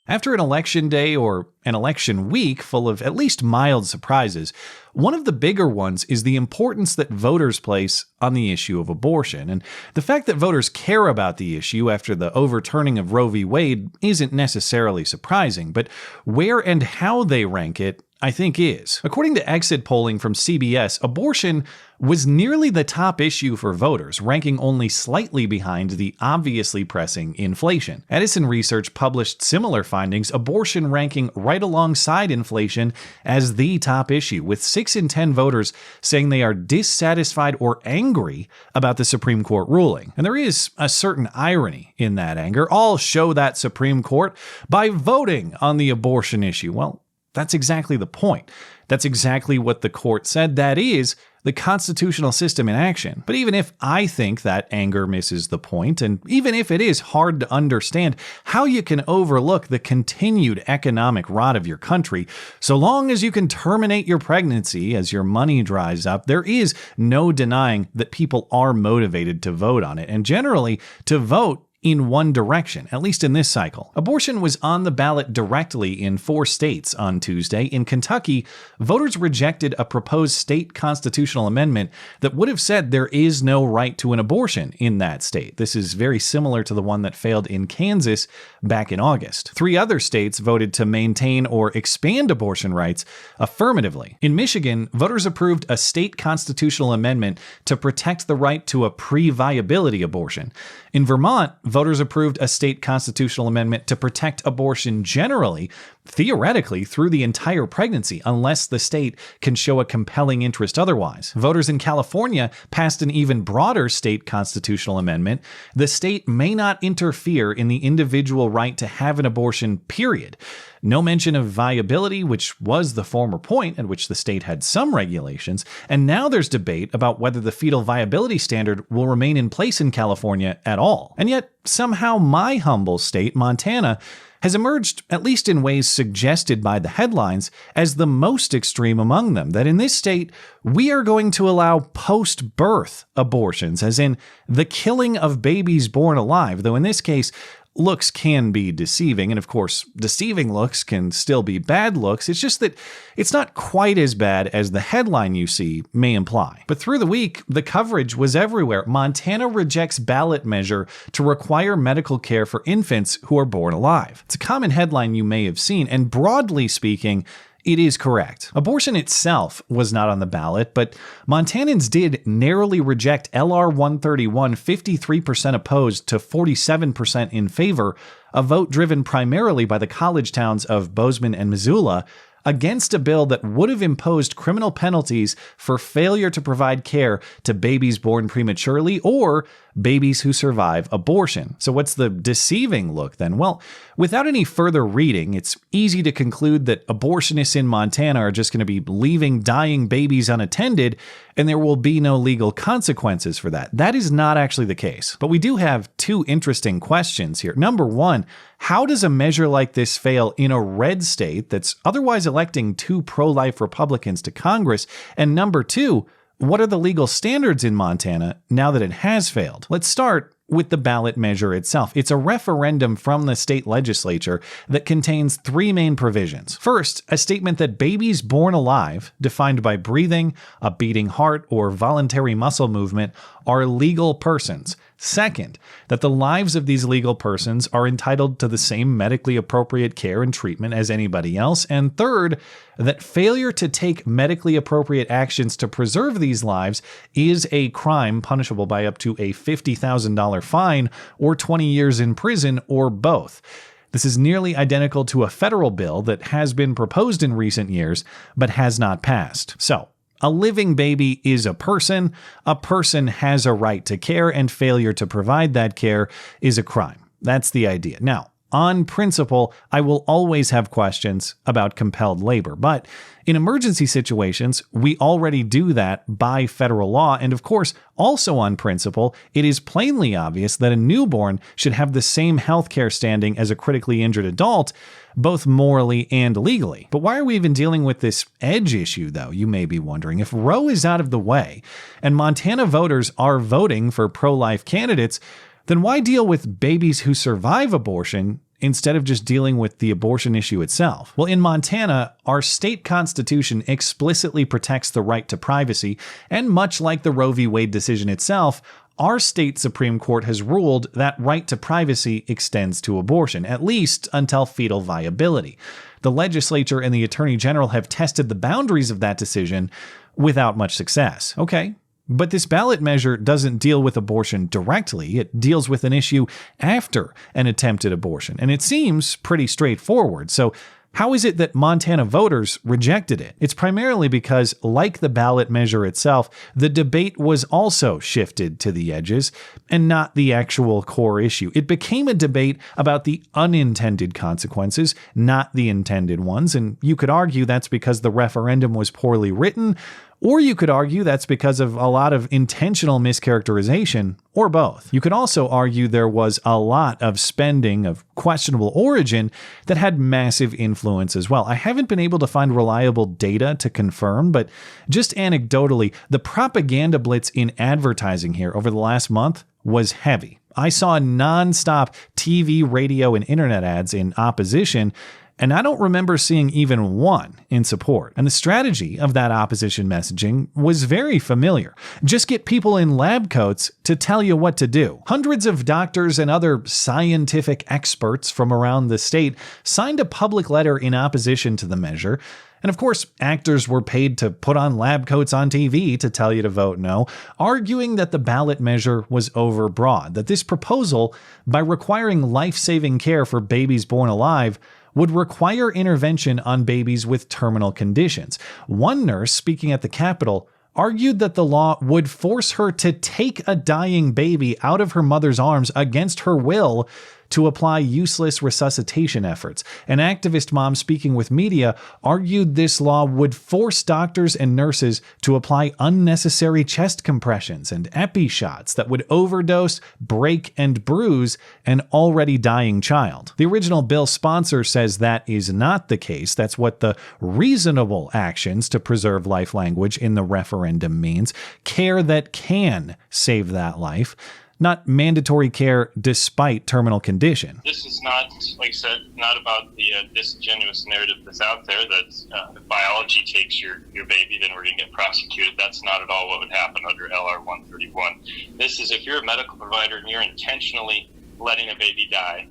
After an election day or an election week full of at least mild surprises, one of the bigger ones is the importance that voters place on the issue of abortion. And the fact that voters care about the issue after the overturning of Roe v. Wade isn't necessarily surprising, but where and how they rank it, I think is. According to exit polling from CBS, abortion was nearly the top issue for voters, ranking only slightly behind the obviously pressing inflation. Edison Research published similar findings, abortion ranking right alongside inflation as the top issue, with 6 in 10 voters saying they are dissatisfied or angry about the Supreme Court ruling. And there is a certain irony in that anger. All show that Supreme Court by voting on the abortion issue. Well, that's exactly the point. That's exactly what the court said. That is the constitutional system in action. But even if I think that anger misses the point, and even if it is hard to understand how you can overlook the continued economic rot of your country, so long as you can terminate your pregnancy as your money dries up, there is no denying that people are motivated to vote on it, and generally to vote in one direction, at least in this cycle. Abortion was on the ballot directly in 4 states on Tuesday. In Kentucky, voters rejected a proposed state constitutional amendment that would have said there is no right to an abortion in that state. This is very similar to the one that failed in Kansas back in August. 3 other states voted to maintain or expand abortion rights affirmatively. In Michigan, voters approved a state constitutional amendment to protect the right to a pre-viability abortion. In Vermont, voters approved a state constitutional amendment to protect abortion generally, theoretically, through the entire pregnancy, unless the state can show a compelling interest otherwise. Voters in California passed an even broader state constitutional amendment. The state may not interfere in the individual right to have an abortion, period. No mention of viability, which was the former point at which the state had some regulations, and now there's debate about whether the fetal viability standard will remain in place in California at all. And yet, somehow my humble state, Montana, has emerged, at least in ways suggested by the headlines, as the most extreme among them. That in this state, we are going to allow post-birth abortions, as in the killing of babies born alive, though in this case, looks can be deceiving, and of course, deceiving looks can still be bad looks. It's just that it's not quite as bad as the headline you see may imply. But through the week, the coverage was everywhere. Montana rejects ballot measure to require medical care for infants who are born alive. It's a common headline you may have seen, and broadly speaking, it is correct. Abortion itself was not on the ballot, but Montanans did narrowly reject LR 131, 53% opposed to 47% in favor, a vote driven primarily by the college towns of Bozeman and Missoula, against a bill that would have imposed criminal penalties for failure to provide care to babies born prematurely or babies who survive abortion. So what's the deceiving look then? Well, without any further reading, it's easy to conclude that abortionists in Montana are just going to be leaving dying babies unattended, and there will be no legal consequences for that. That is not actually the case. But we do have 2 interesting questions here. Number 1, how does a measure like this fail in a red state that's otherwise electing 2 pro-life Republicans to Congress? And number 2, what are the legal standards in Montana now that it has failed? Let's start with the ballot measure itself. It's a referendum from the state legislature that contains 3 main provisions. First, a statement that babies born alive, defined by breathing, a beating heart, or voluntary muscle movement, are legal persons. Second, that the lives of these legal persons are entitled to the same medically appropriate care and treatment as anybody else. And third, that failure to take medically appropriate actions to preserve these lives is a crime punishable by up to a $50,000 fine or 20 years in prison or both. This is nearly identical to a federal bill that has been proposed in recent years but has not passed. So, a living baby is a person has a right to care, and failure to provide that care is a crime. That's the idea. Now, on principle, I will always have questions about compelled labor, but in emergency situations, we already do that by federal law, and of course, also on principle, it is plainly obvious that a newborn should have the same healthcare standing as a critically injured adult, both morally and legally. But why are we even dealing with this edge issue, though, you may be wondering? If Roe is out of the way, and Montana voters are voting for pro-life candidates, then why deal with babies who survive abortion instead of just dealing with the abortion issue itself? Well, in Montana, our state constitution explicitly protects the right to privacy, and much like the Roe v. Wade decision itself, our state Supreme Court has ruled that right to privacy extends to abortion, at least until fetal viability. The legislature and the attorney general have tested the boundaries of that decision without much success. Okay, but this ballot measure doesn't deal with abortion directly. It deals with an issue after an attempted abortion, and it seems pretty straightforward. So how is it that Montana voters rejected it? It's primarily because, like the ballot measure itself, the debate was also shifted to the edges and not the actual core issue. It became a debate about the unintended consequences, not the intended ones, and you could argue that's because the referendum was poorly written, or you could argue that's because of a lot of intentional mischaracterization, or both. You could also argue there was a lot of spending of questionable origin that had massive influence as well. I haven't been able to find reliable data to confirm, but just anecdotally, the propaganda blitz in advertising here over the last month was heavy. I saw nonstop TV, radio, and internet ads in opposition, and I don't remember seeing even one in support. And the strategy of that opposition messaging was very familiar. Just get people in lab coats to tell you what to do. Hundreds of doctors and other scientific experts from around the state signed a public letter in opposition to the measure. And of course, actors were paid to put on lab coats on TV to tell you to vote no, arguing that the ballot measure was overbroad, that this proposal, by requiring life-saving care for babies born alive, would require intervention on babies with terminal conditions. One nurse speaking at the Capitol argued that the law would force her to take a dying baby out of her mother's arms against her will to apply useless resuscitation efforts. An activist mom speaking with media argued this law would force doctors and nurses to apply unnecessary chest compressions and epi shots that would overdose, break, and bruise an already dying child. The original bill sponsor says that is not the case. That's what the reasonable actions to preserve life language in the referendum means. Care that can save that life, not mandatory care despite terminal condition. This is not, like I said, not about the disingenuous narrative that's out there that if biology takes your baby, then we're going to get prosecuted. That's not at all what would happen under LR 131. This is if you're a medical provider and you're intentionally letting a baby die,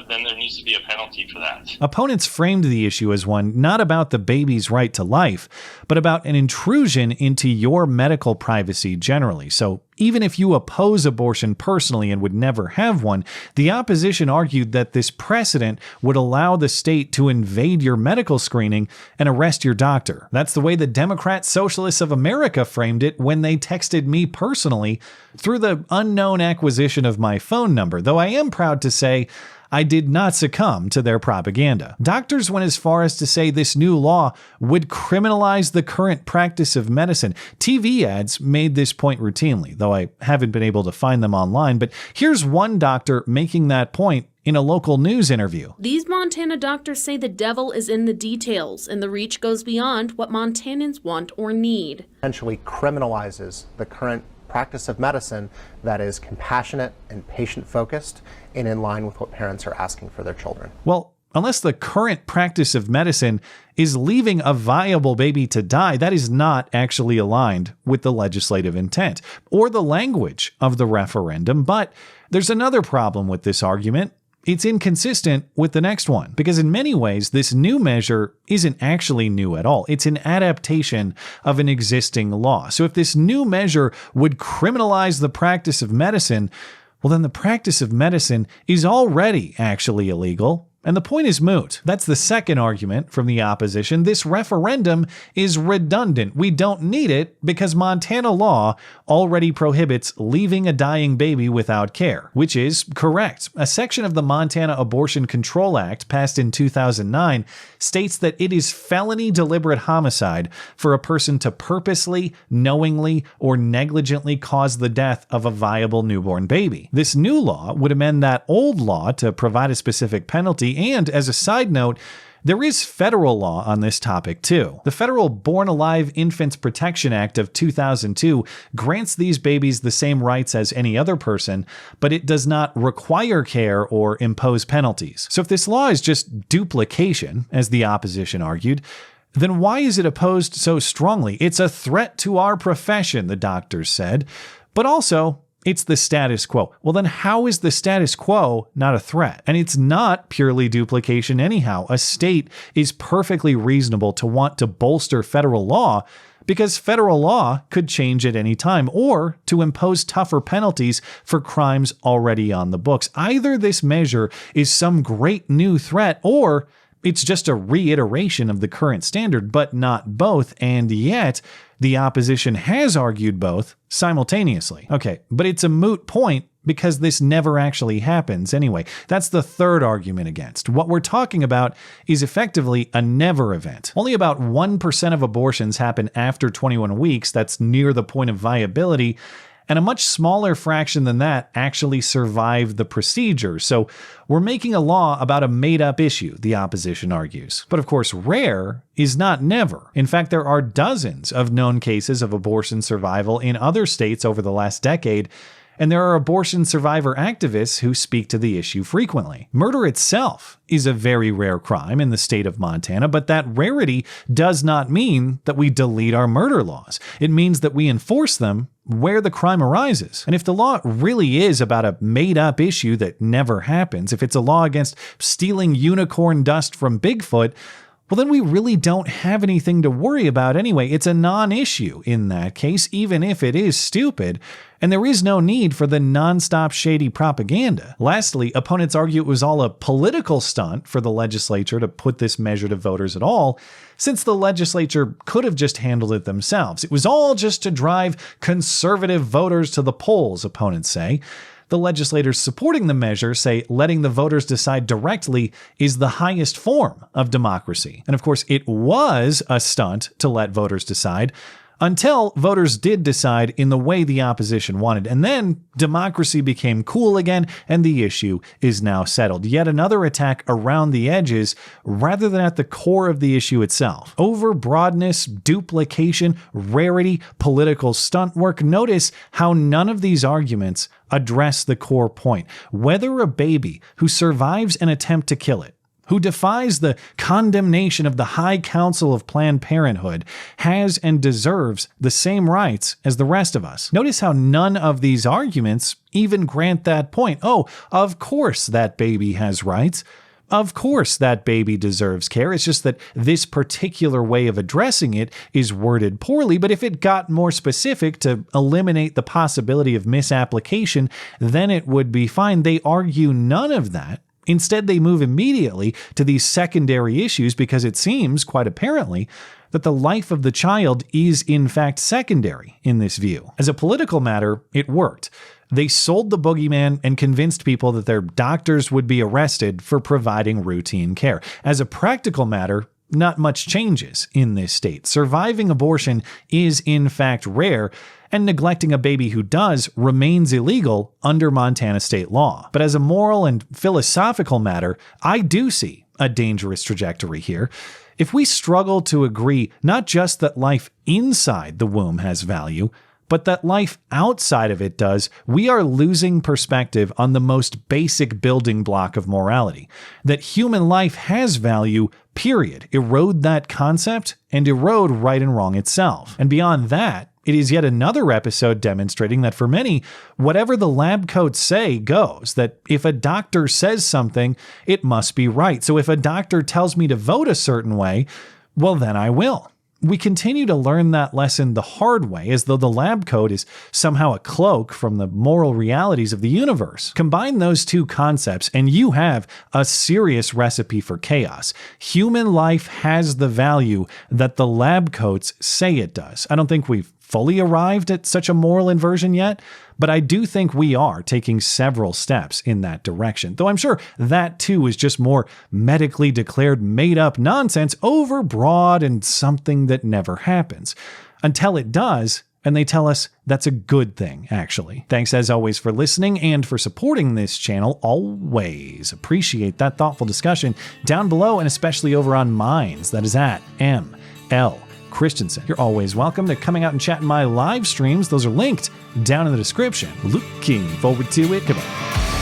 then there needs to be a penalty for that. Opponents framed the issue as one not about the baby's right to life, but about an intrusion into your medical privacy generally. So even if you oppose abortion personally and would never have one, the opposition argued that this precedent would allow the state to invade your medical screening and arrest your doctor. That's the way the Democrat Socialists of America framed it when they texted me personally through the unknown acquisition of my phone number, though I am proud to say I did not succumb to their propaganda. Doctors went as far as to say this new law would criminalize the current practice of medicine. TV ads made this point routinely, though I haven't been able to find them online. But here's one doctor making that point in a local news interview. These Montana doctors say the devil is in the details, and the reach goes beyond what Montanans want or need. Essentially criminalizes the current practice of medicine that is compassionate and patient-focused and in line with what parents are asking for their children. Well, unless the current practice of medicine is leaving a viable baby to die, that is not actually aligned with the legislative intent or the language of the referendum. But there's another problem with this argument. It's inconsistent with the next one, because in many ways, this new measure isn't actually new at all. It's an adaptation of an existing law. So if this new measure would criminalize the practice of medicine, well, then the practice of medicine is already actually illegal. And the point is moot. That's the second argument from the opposition. This referendum is redundant. We don't need it because Montana law already prohibits leaving a dying baby without care, which is correct. A section of the Montana Abortion Control Act passed in 2009 states that it is felony deliberate homicide for a person to purposely, knowingly, or negligently cause the death of a viable newborn baby. This new law would amend that old law to provide a specific penalty And as a side note, there is federal law on this topic too. The Federal Born Alive Infants Protection Act of 2002 grants these babies the same rights as any other person, but it does not require care or impose penalties. So if this law is just duplication, as the opposition argued, then why is it opposed so strongly? It's a threat to our profession, the doctors said, but also it's the status quo. Well, then how is the status quo not a threat? And it's not purely duplication anyhow. A state is perfectly reasonable to want to bolster federal law because federal law could change at any time, or to impose tougher penalties for crimes already on the books. Either this measure is some great new threat, or it's just a reiteration of the current standard, but not both, and yet the opposition has argued both simultaneously. Okay, but it's a moot point because this never actually happens anyway. That's the third argument against. What we're talking about is effectively a never event. Only about 1% of abortions happen after 21 weeks. That's near the point of viability. And a much smaller fraction than that actually survive the procedure. So we're making a law about a made-up issue, the opposition argues. But of course, rare is not never. In fact, there are dozens of known cases of abortion survival in other states over the last decade, and there are abortion survivor activists who speak to the issue frequently. Murder itself is a very rare crime in the state of Montana, but that rarity does not mean that we delete our murder laws. It means that we enforce them where the crime arises. And if the law really is about a made-up issue that never happens, if it's a law against stealing unicorn dust from Bigfoot, well, then we really don't have anything to worry about anyway. It's a non-issue in that case, even if it is stupid, and there is no need for the nonstop shady propaganda. Lastly, opponents argue it was all a political stunt for the legislature to put this measure to voters at all, since the legislature could have just handled it themselves. It was all just to drive conservative voters to the polls, opponents say. The legislators supporting the measure say letting the voters decide directly is the highest form of democracy. And of course, it was a stunt to let voters decide until voters did decide in the way the opposition wanted. And then democracy became cool again, and the issue is now settled. Yet another attack around the edges rather than at the core of the issue itself. Overbroadness, duplication, rarity, political stunt work. Notice how none of these arguments address the core point. Whether a baby who survives an attempt to kill it, who defies the condemnation of the High Council of Planned Parenthood, has and deserves the same rights as the rest of us. Notice how none of these arguments even grant that point. Oh, of course that baby has rights. Of course that baby deserves care. It's just that this particular way of addressing it is worded poorly, but if it got more specific to eliminate the possibility of misapplication, then it would be fine. They argue none of that. Instead, they move immediately to these secondary issues because it seems, quite apparently, that the life of the child is in fact secondary in this view. As a political matter, it worked. They sold the boogeyman and convinced people that their doctors would be arrested for providing routine care. As a practical matter, not much changes in this state. Surviving abortion is in fact rare, and neglecting a baby who does remains illegal under Montana state law. But as a moral and philosophical matter, I do see a dangerous trajectory here. If we struggle to agree not just that life inside the womb has value, but that life outside of it does, we are losing perspective on the most basic building block of morality. That human life has value, period. Erode that concept and erode right and wrong itself. And beyond that, it is yet another episode demonstrating that for many, whatever the lab coats say goes, that if a doctor says something, it must be right. So if a doctor tells me to vote a certain way, well, then I will. We continue to learn that lesson the hard way, as though the lab coat is somehow a cloak from the moral realities of the universe. Combine those two concepts and you have a serious recipe for chaos. Human life has the value that the lab coats say it does. I don't think we've fully arrived at such a moral inversion yet, but I do think we are taking several steps in that direction, though I'm sure that too is just more medically declared made-up nonsense, overbroad and something that never happens. Until it does, and they tell us that's a good thing, actually. Thanks as always for listening and for supporting this channel. Always appreciate that thoughtful discussion down below, and especially over on Minds. That is at ML Christiansen. You're always welcome to coming out and chat in my live streams. Those are linked down in the description. Looking forward to it. Goodbye.